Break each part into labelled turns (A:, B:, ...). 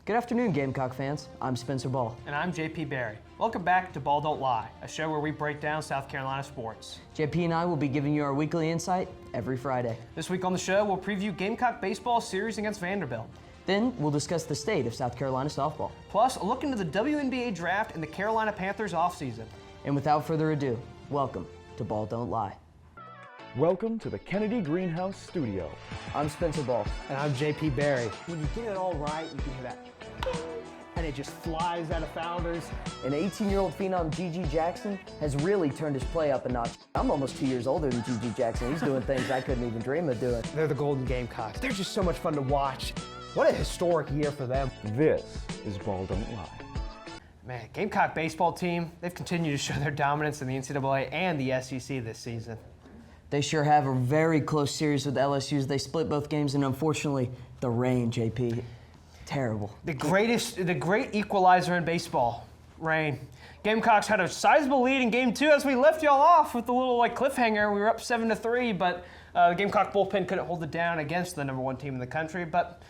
A: Good afternoon, Gamecock fans. I'm Spencer Ball.
B: And I'm JP Barry. Welcome back to Ball Don't Lie, a show where we break down South Carolina sports.
A: JP and I will be giving you our weekly insight every Friday.
B: This week on the show, we'll preview Gamecock Baseball series against Vanderbilt.
A: Then we'll discuss the state of South Carolina softball.
B: Plus, a look into the WNBA draft and the Carolina Panthers offseason.
A: And without further ado, welcome to Ball Don't Lie.
C: Welcome to the Kennedy Greenhouse Studio.
A: I'm Spencer Ball.
D: And I'm JP Barry. When you get it all right, you can hear that, and it just flies out of Founders.
A: And 18-year-old phenom Gigi Jackson has really turned his play up a notch. I'm almost 2 years older than Gigi Jackson. He's doing things I couldn't even dream of doing.
D: They're the Golden Gamecocks. They're just so much fun to watch. What a historic year for them.
C: This is Ball Don't Lie.
B: Man, Gamecock baseball team, they've continued to show their dominance in the NCAA and the SEC this season.
A: They sure have a very close series with LSU. They split both games, and unfortunately, the rain, JP, terrible.
B: The great equalizer in baseball, rain. Gamecocks had a sizable lead in Game 2 as we left y'all off with a little cliffhanger. We were up 7-3, but the Gamecock bullpen couldn't hold it down against the number one team in the country. But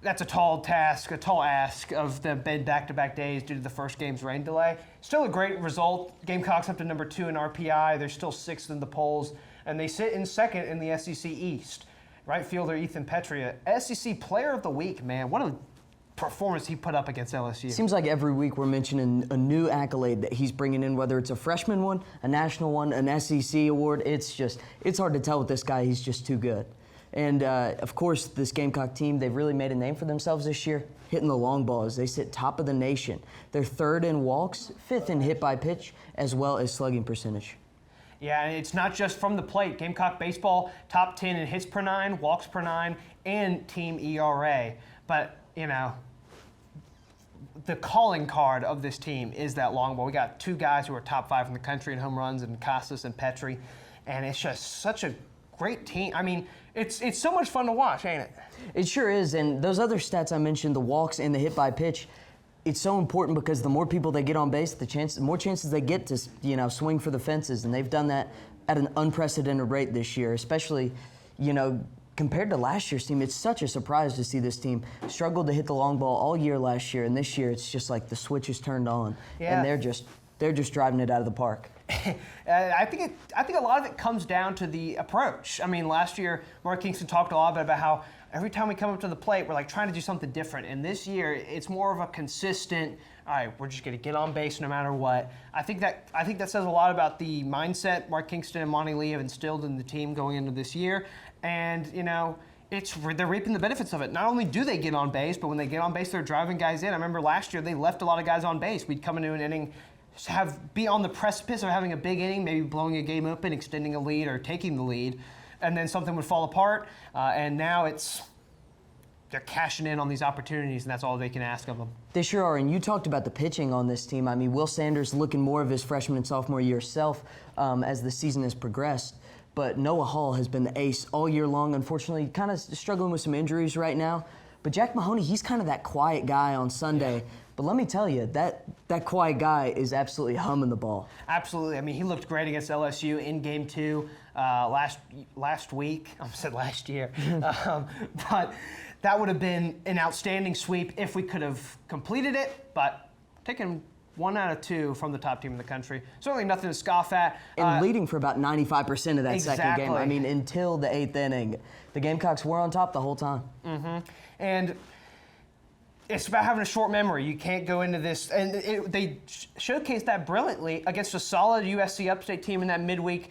B: that's a tall ask of them being back-to-back days due to the first game's rain delay. Still a great result. Gamecocks up to number 2 in RPI. They're still 6th in the polls, and they sit in 2nd in the SEC East. Right fielder Ethan Petria, SEC Player of the Week, man. What a performance he put up against LSU.
A: Seems like every week we're mentioning a new accolade that he's bringing in, whether it's a freshman one, a national one, an SEC award. It's hard to tell with this guy. He's just too good. And, of course, this Gamecock team, they've really made a name for themselves this year, hitting the long balls. They sit top of the nation. They're 3rd in walks, 5th in hit by pitch, as well as slugging percentage.
B: Yeah, and it's not just from the plate. Gamecock baseball, top 10 in hits per 9, walks per 9, and team ERA. But, the calling card of this team is that long ball. We got 2 guys who are top 5 in the country in home runs, and Casas and Petri. And it's just such a great team. I mean, it's so much fun to watch, ain't it?
A: It sure is, and those other stats I mentioned, the walks and the hit by pitch, it's so important because the more people they get on base, the more chances they get to, swing for the fences, and they've done that at an unprecedented rate this year, especially, compared to last year's team. It's such a surprise to see this team struggle to hit the long ball all year last year, and this year it's just like the switch is turned on, and they're just driving it out of the park.
B: I think a lot of it comes down to the approach. I mean, last year, Mark Kingston talked a lot about how every time we come up to the plate, we're trying to do something different. And this year, it's more of a consistent, all right, we're just going to get on base no matter what. I think that says a lot about the mindset Mark Kingston and Monty Lee have instilled in the team going into this year. And, they're reaping the benefits of it. Not only do they get on base, but when they get on base, they're driving guys in. I remember last year, they left a lot of guys on base. We'd come into an inning, be on the precipice of having a big inning, maybe blowing a game open, extending a lead, or taking the lead, and then something would fall apart, and now they're cashing in on these opportunities, and that's all they can ask of them.
A: They sure are, and you talked about the pitching on this team. I mean, Will Sanders looking more of his freshman and sophomore year self as the season has progressed, but Noah Hall has been the ace all year long. Unfortunately, kind of struggling with some injuries right now, but Jack Mahoney, he's kind of that quiet guy on Sunday. Yeah. But let me tell you, that quiet guy is absolutely humming the ball.
B: Absolutely. I mean, he looked great against LSU in Game 2 last week. I said last year. But that would have been an outstanding sweep if we could have completed it. But taking 1 out of 2 from the top team in the country, certainly nothing to scoff at.
A: And leading for about 95% of that
B: exactly.
A: Second game. I mean, until the 8th inning, the Gamecocks were on top the whole time.
B: Mm-hmm. And it's about having a short memory. You can't go into this, and they showcased that brilliantly against a solid USC Upstate team in that midweek.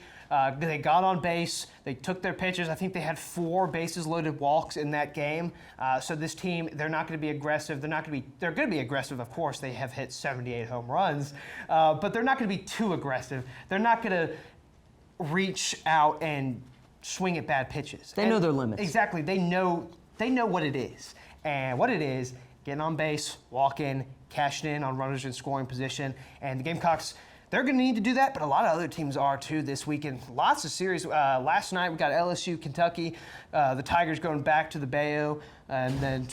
B: They got on base. They took their pitches. I think they had 4 bases-loaded walks in that game. So this team, they're not going to be aggressive. They're going to be aggressive, of course. They have hit 78 home runs, but they're not going to be too aggressive. They're not going to reach out and swing at bad pitches.
A: They know their limits.
B: Exactly. They know what it is, and what it is. Getting on base, walking, cashing in on runners in scoring position. And the Gamecocks, they're going to need to do that, but a lot of other teams are too this weekend. Lots of series. Last night we got LSU, Kentucky, the Tigers going back to the Bayou, and then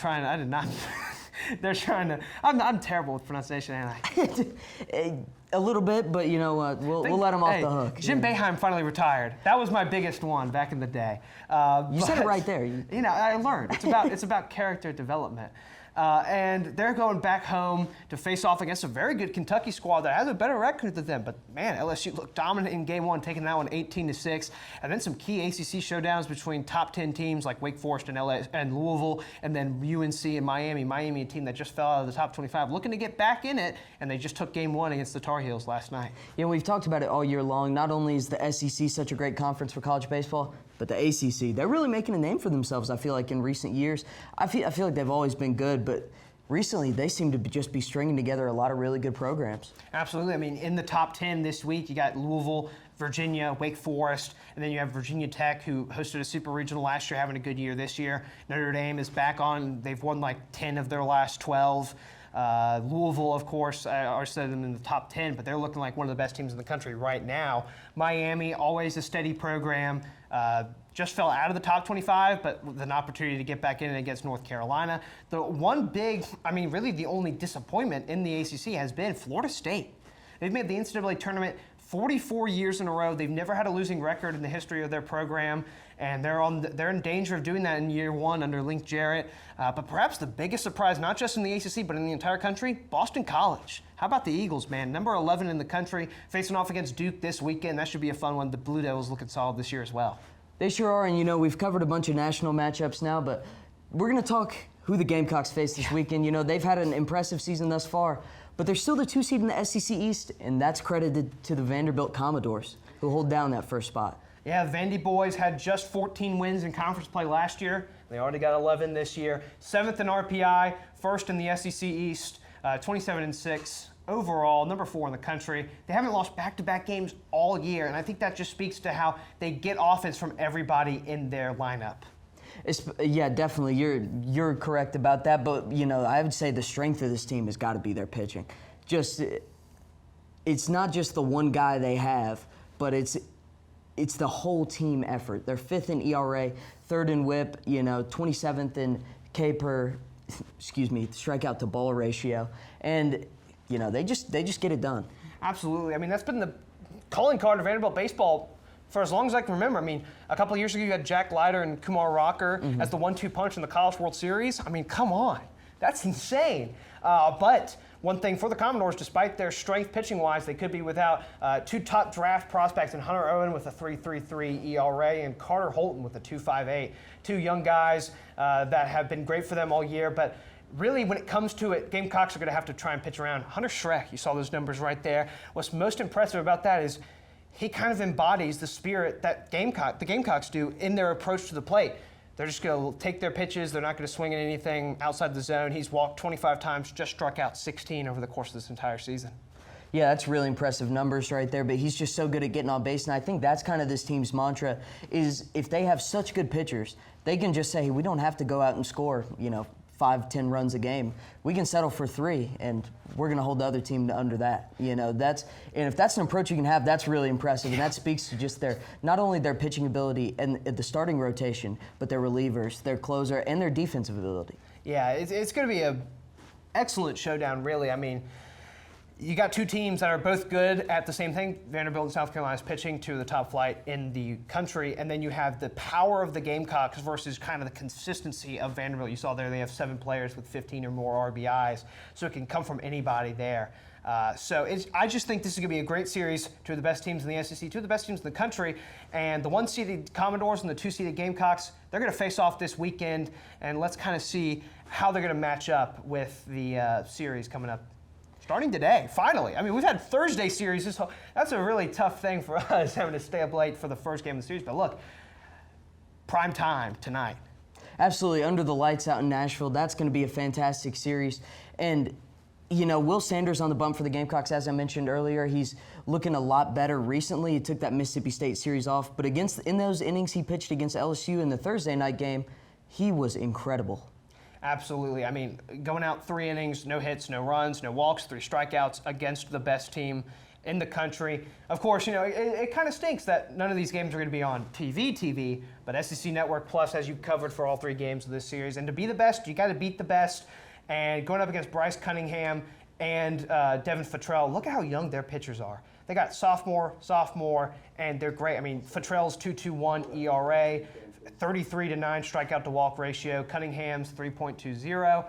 B: I'm terrible with pronunciation, ain't I?
A: A little bit, but we'll let them off the hook.
B: Jim Boeheim finally retired. That was my biggest one back in the day.
A: You said it right there.
B: I learned. It's about character development. And they're going back home to face off against a very good Kentucky squad that has a better record than them. But man, LSU looked dominant in game one, taking that one 18-6. And then some key ACC showdowns between top 10 teams like Wake Forest and Louisville, and then UNC and Miami. Miami, a team that just fell out of the top 25, looking to get back in it, and they just took game one against the Tar Heels last night.
A: Yeah, we've talked about it all year long. Not only is the SEC such a great conference for college baseball, but the ACC, they're really making a name for themselves, I feel like, in recent years. I feel like they've always been good, but recently they seem to just be stringing together a lot of really good programs.
B: Absolutely. I mean, in the top 10 this week, you got Louisville, Virginia, Wake Forest, and then you have Virginia Tech, who hosted a super regional last year, having a good year this year. Notre Dame is back on. They've won like 10 of their last 12. Louisville, of course, are set them in the top 10, but they're looking like one of the best teams in the country right now. Miami, always a steady program. Just fell out of the top 25, but with an opportunity to get back in against North Carolina. The one big, I mean, really the only disappointment in the ACC has been Florida State. They've made the NCAA tournament 44 years in a row. They've never had a losing record in the history of their program, and they're in danger of doing that in year one under Link Jarrett. But perhaps the biggest surprise, not just in the ACC, but in the entire country, Boston College. How about the Eagles, man? Number 11 in the country, facing off against Duke this weekend. That should be a fun one. The Blue Devils looking solid this year as well.
A: They sure are, and you know, we've covered a bunch of national matchups now, but we're going to talk who the Gamecocks face this weekend. You know, they've had an impressive season thus far, but they're still the 2 seed in the SEC East, and that's credited to the Vanderbilt Commodores, who hold down that first spot.
B: Yeah, the Vandy boys had just 14 wins in conference play last year. They already got 11 this year. 7th in RPI, 1st in the SEC East, 27-6. Overall, number 4 in the country. They haven't lost back-to-back games all year, and I think that just speaks to how they get offense from everybody in their lineup.
A: Yeah, definitely. You're correct about that, but you know, I would say the strength of this team has got to be their pitching. It's not just the one guy they have, but it's the whole team effort. They're 5th in ERA, 3rd in WHIP, you know, 27th in K per, strikeout to ball ratio, and you know, they just get it done.
B: Absolutely. I mean, that's been the calling card of Vanderbilt baseball for as long as I can remember. I mean, a couple of years ago, you had Jack Leiter and Kumar Rocker as the 1-2 punch in the College World Series. I mean, come on. That's insane. But one thing for the Commodores, despite their strength pitching-wise, they could be without 2 top draft prospects in Hunter Owen with a 3.33 ERA and Carter Holton with a 2.58. 2 young guys that have been great for them all year, but really, when it comes to it, Gamecocks are going to have to try and pitch around. Hunter Schreck, you saw those numbers right there. What's most impressive about that is he kind of embodies the spirit that the Gamecocks do in their approach to the plate. They're just going to take their pitches. They're not going to swing at anything outside the zone. He's walked 25 times, just struck out 16 over the course of this entire season.
A: Yeah, that's really impressive numbers right there, but he's just so good at getting on base, and I think that's kind of this team's mantra is if they have such good pitchers, they can just say, hey, we don't have to go out and score, 5-10 runs a game. We can settle for 3, and we're going to hold the other team to under that. And if that's an approach you can have, that's really impressive, and that speaks to just not only their pitching ability and the starting rotation, but their relievers, their closer, and their defensive ability.
B: Yeah, it's going to be an excellent showdown, really. I mean, you got 2 teams that are both good at the same thing. Vanderbilt and South Carolina's pitching to the top flight in the country. And then you have the power of the Gamecocks versus kind of the consistency of Vanderbilt. You saw there they have 7 players with 15 or more RBIs. So it can come from anybody there. I just think this is going to be a great series. 2 of the best teams in the SEC, 2 of the best teams in the country. And the 1-seeded Commodores and the 2-seeded Gamecocks, they're going to face off this weekend. And let's kind of see how they're going to match up with the series coming up. Starting today, finally. I mean, we've had Thursday series. That's a really tough thing for us, having to stay up late for the first game of the series. But look, prime time tonight.
A: Absolutely, under the lights out in Nashville. That's going to be a fantastic series. And, Will Sanders on the bump for the Gamecocks, as I mentioned earlier. He's looking a lot better recently. He took that Mississippi State series off. But in those innings he pitched against LSU in the Thursday night game, he was incredible.
B: Absolutely. I mean, going out 3 innings, no hits, no runs, no walks, 3 strikeouts against the best team in the country. Of course, it kind of stinks that none of these games are going to be on TV, but SEC Network Plus has you covered for all 3 games of this series. And to be the best, you got to beat the best. And going up against Bryce Cunningham and Devin Futrell, look at how young their pitchers are. They got sophomore, and they're great. I mean, Futrell's 2.21 ERA. 33-9 strikeout to walk ratio. Cunningham's 3.20.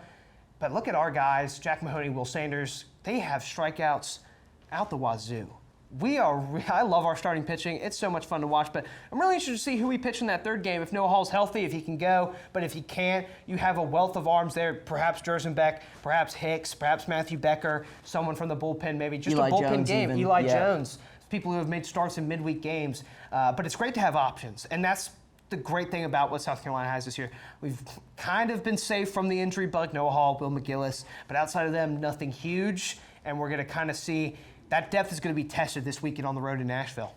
B: But look at our guys, Jack Mahoney, Will Sanders. They have strikeouts out the wazoo. I love our starting pitching. It's so much fun to watch, but I'm really interested to see who we pitch in that third game. If Noah Hall's healthy, if he can go, but if he can't, you have a wealth of arms there. Perhaps Jerzenbeck, perhaps Hicks, perhaps Matthew Becker, someone from the bullpen, maybe just
A: Eli
B: a bullpen
A: Jones
B: game.
A: even.
B: Eli
A: Yeah.
B: Jones, people who have made starts in midweek games. But it's great to have options, and that's the great thing about what South Carolina has this year. We've kind of been safe from the injury bug, Noah Hall, Will McGillis, but outside of them, nothing huge, and we're going to kind of see that depth is going to be tested this weekend on the road in Nashville.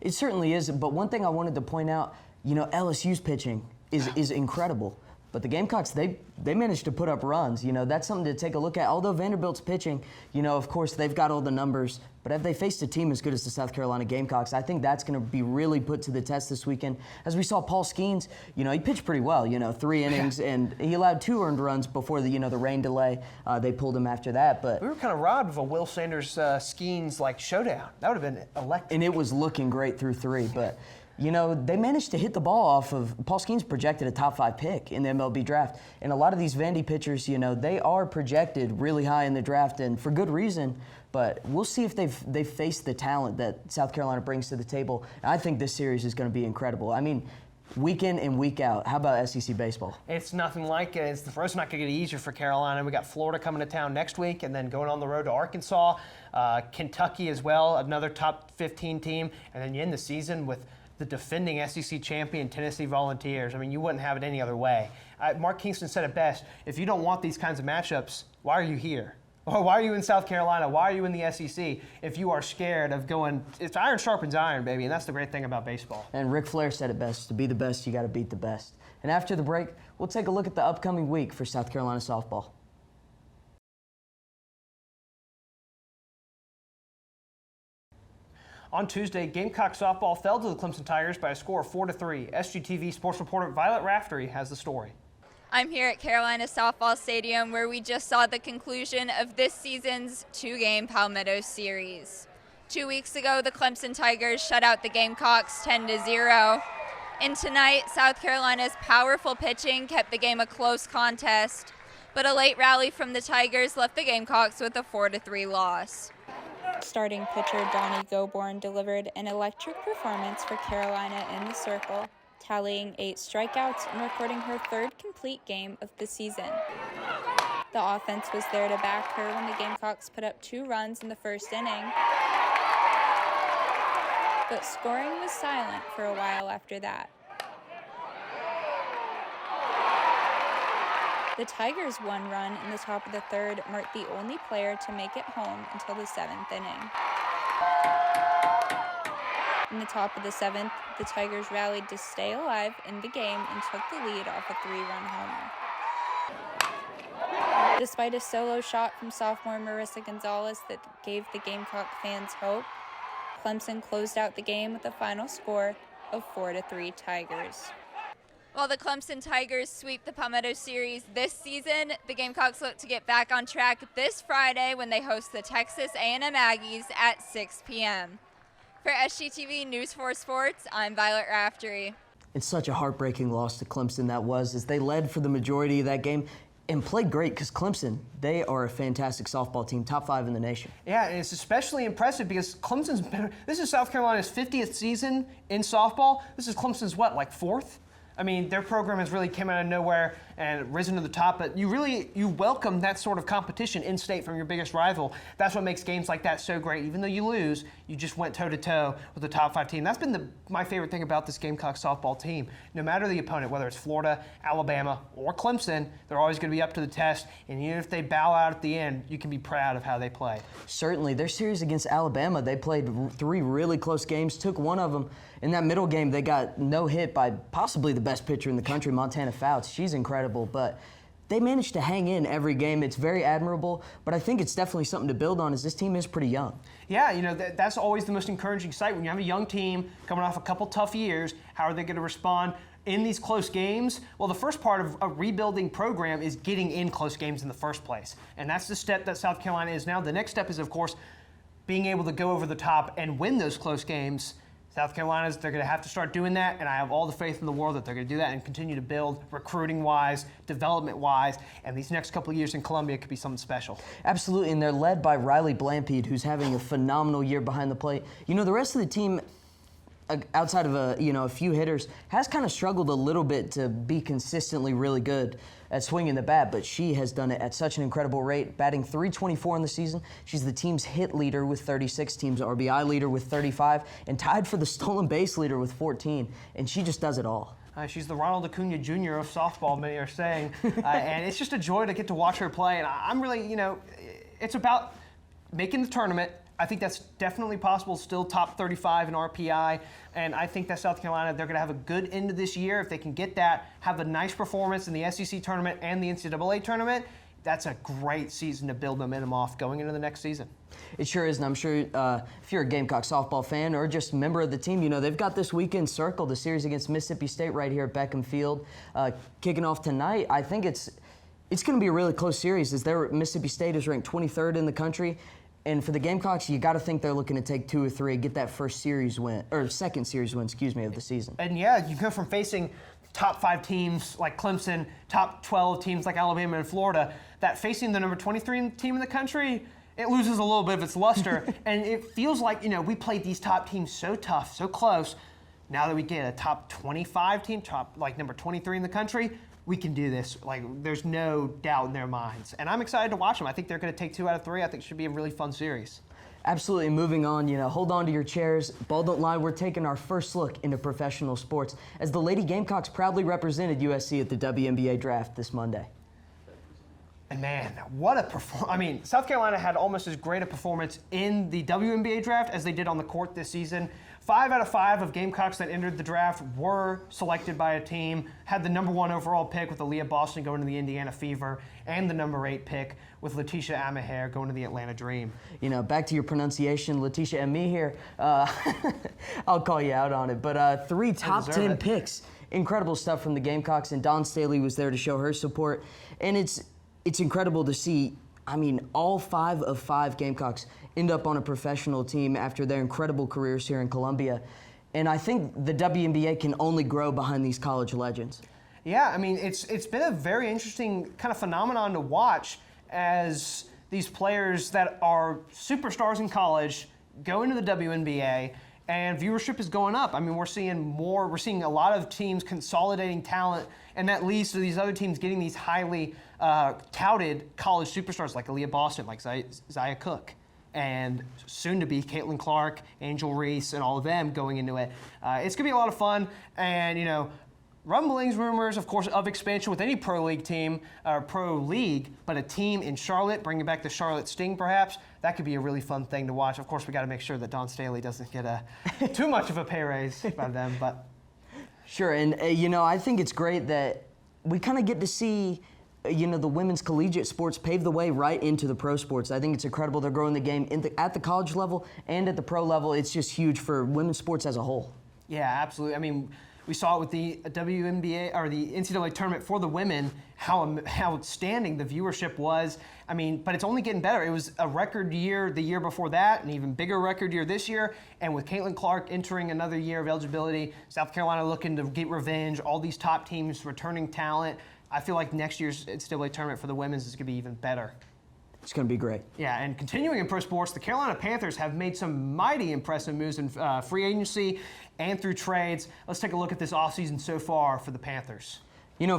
A: It certainly is, but one thing I wanted to point out, LSU's pitching is incredible. But the Gamecocks, they managed to put up runs. That's something to take a look at. Although Vanderbilt's pitching, of course, they've got all the numbers. But have they faced a team as good as the South Carolina Gamecocks? I think that's going to be really put to the test this weekend. As we saw, Paul Skeens, he pitched pretty well. 3 innings, and he allowed 2 earned runs before the rain delay. They pulled him after that. But
B: we were kind of robbed of a Will Sanders Skeens showdown. That would have been electric.
A: And it was looking great through 3, but. They managed to hit the ball off of Paul Skeens projected a top 5 pick in the MLB draft. And a lot of these Vandy pitchers, they are projected really high in the draft, and for good reason. But we'll see if they've faced the talent that South Carolina brings to the table. And I think this series is going to be incredible. I mean, week in and week out. How about SEC baseball?
B: It's nothing like it. It's the first not going to get easier for Carolina. We got Florida coming to town next week, and then going on the road to Arkansas, Kentucky as well, another top 15 team, and then you end the season with the defending SEC champion Tennessee Volunteers. I mean, you wouldn't have it any other way. Mark Kingston said it best. If you don't want these kinds of matchups, why are you here? Or why are you in South Carolina? Why are you in the SEC if you are scared of going? It's iron sharpens iron, baby, and that's the great thing about baseball.
A: And Ric Flair said it best. To be the best, you got to beat the best. And after the break, we'll take a look at the upcoming week for South Carolina softball.
B: On Tuesday, Gamecock softball fell to the Clemson Tigers by a score of 4-3. SGTV sports reporter Violet Raftery has the story.
E: I'm here at Carolina Softball Stadium, where we just saw the conclusion of this season's 2-game Palmetto series. 2 weeks ago, the Clemson Tigers shut out the Gamecocks 10-0. And tonight, South Carolina's powerful pitching kept the game a close contest, but a late rally from the Tigers left the Gamecocks with a 4-3 loss.
F: Starting pitcher Donnie Goborn delivered an electric performance for Carolina in the circle, tallying 8 strikeouts and recording her 3rd complete game of the season. The offense was there to back her when the Gamecocks put up 2 runs in the first inning, but scoring was silent for a while after that. The Tigers' 1 run in the top of the 3rd marked the only player to make it home until the 7th inning. In the top of the 7th, the Tigers rallied to stay alive in the game and took the lead off a 3-run homer. Despite a solo shot from sophomore Marissa Gonzalez that gave the Gamecock fans hope, Clemson closed out the game with a final score of 4-3 Tigers.
E: While the Clemson Tigers sweep the Palmetto series this season, the Gamecocks look to get back on track this Friday when they host the Texas A&M Aggies at 6 p.m. For SGTV News 4 Sports, I'm Violet Raftery.
A: It's such a heartbreaking loss to Clemson that was, as they led for the majority of that game and played great, because Clemson, they are a fantastic softball team, top 5 in the nation.
B: Yeah, and it's especially impressive because Clemson's better. This is South Carolina's 50th season in softball. This is Clemson's, 4th? I mean, their program has really come out of nowhere and risen to the top, but you welcome that sort of competition in-state from your biggest rival. That's what makes games like that so great. Even though you lose, you just went toe-to-toe with the top 5 team. That's been my favorite thing about this Gamecock softball team. No matter the opponent, whether it's Florida, Alabama, or Clemson, they're always going to be up to the test, and even if they bow out at the end, you can be proud of how they played.
A: Certainly. Their series against Alabama, they played 3 really close games, took one of them. In that middle game, they got no hit by possibly the best pitcher in the country, Montana Fouts. She's incredible, but they managed to hang in every game. It's very admirable, but I think it's definitely something to build on, as this team is pretty young.
B: Yeah, that's always the most encouraging sight. When you have a young team coming off a couple tough years, how are they going to respond in these close games? Well, the first part of a rebuilding program is getting in close games in the first place, and that's the step that South Carolina is now. The next step is, of course, being able to go over the top and win those close games. South Carolina's, they're going to have to start doing that, and I have all the faith in the world that they're going to do that and continue to build recruiting-wise, development-wise, and these next couple of years in Columbia could be something special.
A: Absolutely, and they're led by Riley Blampede, who's having a phenomenal year behind the plate. You know, the rest of the team, outside of a few hitters, has kind of struggled a little bit to be consistently really good at swinging the bat, but she has done it at such an incredible rate, batting .324 in the season. She's the team's hit leader with 36, team's RBI leader with 35, and tied for the stolen base leader with 14, and she just does it all.
B: She's the Ronald Acuna Jr. of softball, many are saying, and it's just a joy to get to watch her play, and I'm really, it's about making the tournament. I think that's definitely possible, still top 35 in RPI, and I think that South Carolina, they're going to have a good end of this year. If they can get that, have a nice performance in the SEC tournament and the NCAA tournament, that's a great season to build momentum off going into the next season.
A: It sure is, and I'm sure if you're a Gamecock softball fan or just a member of the team, they've got this weekend circled, the series against Mississippi State right here at Beckham Field, kicking off tonight. I think it's going to be a really close series, as Mississippi State is ranked 23rd in the country. And for the Gamecocks, you got to think they're looking to take 2 or 3, get that second series win, of the season.
B: And yeah, you go from facing top 5 teams like Clemson, top 12 teams like Alabama and Florida, that facing the number 23 team in the country, it loses a little bit of its luster. And it feels like, we played these top teams so tough, so close. Now that we get a top 25 team, number 23 in the country, we can do this. There's no doubt in their minds. And I'm excited to watch them. I think they're going to take 2 out of 3. I think it should be a really fun series.
A: Absolutely. Moving on, hold on to your chairs. Ball don't lie, we're taking our first look into professional sports as the Lady Gamecocks proudly represented USC at the WNBA draft this Monday.
B: And man, what a performance. South Carolina had almost as great a performance in the WNBA draft as they did on the court this season. 5 out of 5 of Gamecocks that entered the draft were selected by a team, had the number 1 overall pick with Aaliyah Boston going to the Indiana Fever, and the number 8 pick with Letitia Amaher going to the Atlanta Dream.
A: Back to your pronunciation, Letitia and me here. I'll call you out on it. But 3 top 10 picks. Incredible stuff from the Gamecocks, and Dawn Staley was there to show her support. And it's incredible to see, all 5 of 5 Gamecocks end up on a professional team after their incredible careers here in Columbia. And I think the WNBA can only grow behind these college legends.
B: Yeah, it's been a very interesting kind of phenomenon to watch as these players that are superstars in college go into the WNBA and viewership is going up. We're seeing a lot of teams consolidating talent, and that leads to these other teams getting these highly touted college superstars like Aaliyah Boston, like Zaya Cook, and soon to be Caitlin Clark, Angel Reese, and all of them going into it. It's gonna be a lot of fun, and rumblings, rumors, of course, of expansion with any pro league team, or pro league, but a team in Charlotte, bringing back the Charlotte Sting perhaps, that could be a really fun thing to watch. Of course, we gotta make sure that Dawn Staley doesn't get too much of a pay raise by them, but.
A: Sure, and I think it's great that we kind of get to see the women's collegiate sports pave the way right into the pro sports. I think it's incredible they're growing the game at the college level and at the pro level. It's just huge for women's sports as a whole.
B: Yeah, absolutely. We saw it with the WNBA or the NCAA tournament for the women, how outstanding the viewership was. But it's only getting better. It was a record year the year before that, an even bigger record year this year. And with Caitlin Clark entering another year of eligibility, South Carolina looking to get revenge, all these top teams returning talent, I feel like next year's NCAA tournament for the women's is going to be even better.
A: It's going to be great.
B: Yeah, and continuing in pro sports, the Carolina Panthers have made some mighty impressive moves in free agency and through trades. Let's take a look at this offseason so far for the Panthers.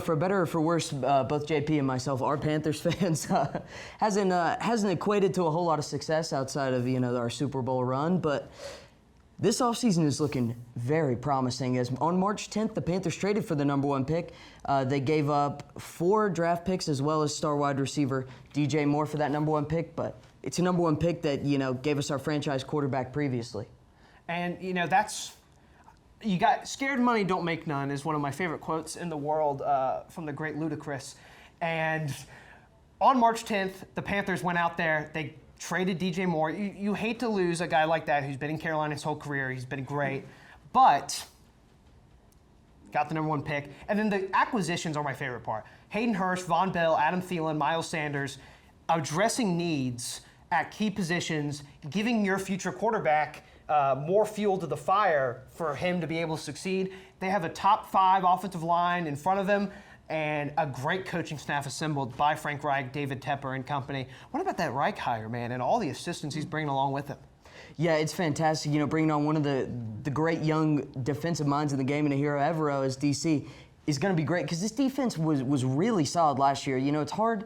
A: For better or for worse, both JP and myself are Panthers fans. Hasn't equated to a whole lot of success outside of our Super Bowl run, but this offseason is looking very promising, as on March 10th, the Panthers traded for the number 1 pick. They gave up 4 draft picks as well as star wide receiver DJ Moore for that number 1 pick, but it's a number 1 pick that, gave us our franchise quarterback previously.
B: And, you got scared money don't make none is one of my favorite quotes in the world from the great Ludacris. And on March 10th, the Panthers went out there, they traded DJ Moore. You hate to lose a guy like that who's been in Carolina his whole career. He's been great. But got the number 1 pick. And then the acquisitions are my favorite part. Hayden Hurst, Von Bell, Adam Thielen, Miles Sanders, addressing needs at key positions, giving your future quarterback more fuel to the fire for him to be able to succeed. They have a top 5 offensive line in front of them and a great coaching staff assembled by Frank Reich, David Tepper, and company. What about that Reich hire, man, and all the assistants he's bringing along with him?
A: Yeah, it's fantastic. You know, bringing on one of the great young defensive minds in the game, and a hero Evero as DC, is going to be great because this defense was really solid last year. You know, it's hard.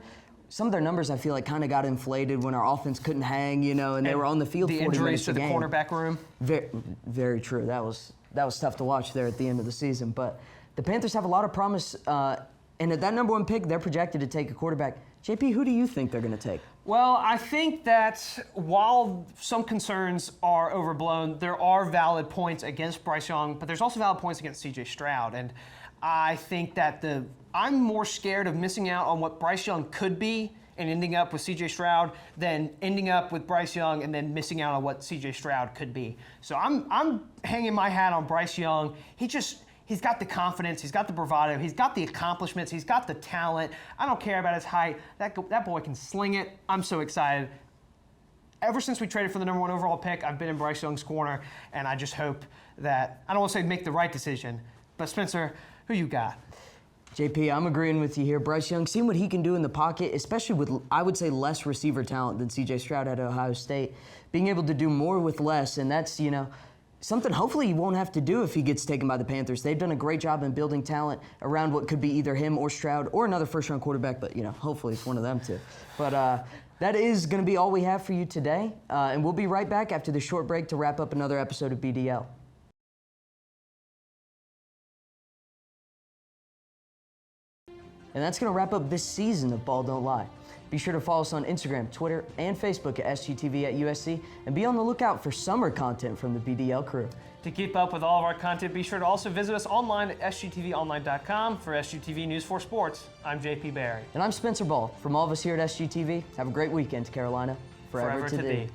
A: Some of their numbers, I feel like, kind of got inflated when our offense couldn't hang, you know, and they were on the field 40 minutes a game.
B: The injuries to the cornerback room.
A: Very, very true. That was tough to watch there at the end of the season. But the Panthers have a lot of promise, and at that number 1 pick, they're projected to take a quarterback. JP, who do you think they're going to take?
B: Well, I think that while some concerns are overblown, there are valid points against Bryce Young, but there's also valid points against C.J. Stroud. And I think that I'm more scared of missing out on what Bryce Young could be and ending up with C.J. Stroud than ending up with Bryce Young and then missing out on what C.J. Stroud could be. So I'm hanging my hat on Bryce Young. He's got the confidence, he's got the bravado, he's got the accomplishments, he's got the talent. I don't care about his height. That boy can sling it. I'm so excited. Ever since we traded for the number 1 overall pick, I've been in Bryce Young's corner, and I just hope that, I don't want to say make the right decision, but Spencer, who you got?
A: JP, I'm agreeing with you here. Bryce Young, seeing what he can do in the pocket, especially with, I would say, less receiver talent than C.J. Stroud at Ohio State, being able to do more with less, and that's, you know, something hopefully he won't have to do if he gets taken by the Panthers. They've done a great job in building talent around what could be either him or Stroud or another first-round quarterback, but, you know, hopefully it's one of them too. But that is going to be all we have for you today, and we'll be right back after the short break to wrap up another episode of BDL. And that's going to wrap up this season of Ball Don't Lie. Be sure to follow us on Instagram, Twitter, and Facebook at SGTV at USC, and be on the lookout for summer content from the BDL crew.
B: To keep up with all of our content, be sure to also visit us online at sgtvonline.com. For SGTV News 4 Sports, I'm JP Barry.
A: And I'm Spencer Ball. From all of us here at SGTV, have a great weekend, Carolina. Forever to thee.